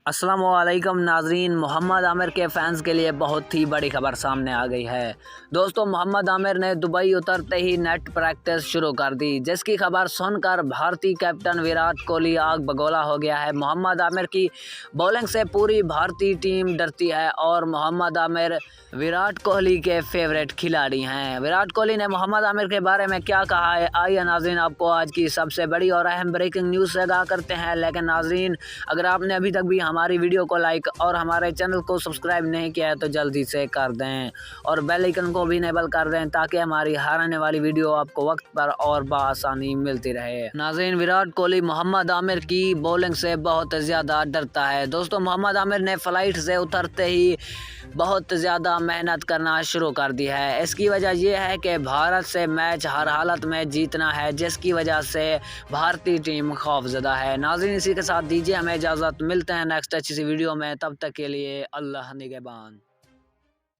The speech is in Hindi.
अस्सलामुअलैकुम नाजरीन, मोहम्मद आमिर के फैंस के लिए बहुत ही बड़ी खबर सामने आ गई है। दोस्तों, मोहम्मद आमिर ने दुबई उतरते ही नेट प्रैक्टिस शुरू कर दी, जिसकी खबर सुनकर भारतीय कैप्टन विराट कोहली आग बगोला हो गया है। मोहम्मद आमिर की बॉलिंग से पूरी भारतीय टीम डरती है और मोहम्मद आमिर विराट कोहली के फेवरेट खिलाड़ी हैं। विराट कोहली ने मोहम्मद आमिर के बारे में क्या कहा है, आइए नाजरीन आपको आज की सबसे बड़ी और अहम ब्रेकिंग न्यूज़ से आगाह करते हैं। लेकिन नाजरीन, अगर आपने अभी तक भी हमारी वीडियो को लाइक और हमारे चैनल को सब्सक्राइब नहीं किया है तो जल्दी से कर दें और बेल आइकन को भी इनेबल कर दें ताकि हमारी हर आने वाली वीडियो आपको वक्त पर और बआसानी मिलती रहे। नाज़रीन, विराट कोहली मोहम्मद आमिर की बॉलिंग से बहुत ज़्यादा डरता है। दोस्तों, मोहम्मद आमिर ने फ्लाइट से उतरते ही बहुत ज़्यादा मेहनत करना शुरू कर दी है। इसकी वजह यह है कि भारत से मैच हर हालत में जीतना है, जिसकी वजह से भारतीय टीम खौफजदा है। नाज़रीन, इसी के साथ दीजिए हमें इजाज़त, मिलते हैं नेक्स्ट अच्छी सी वीडियो में। तब तक के लिए अल्लाह निगहबान।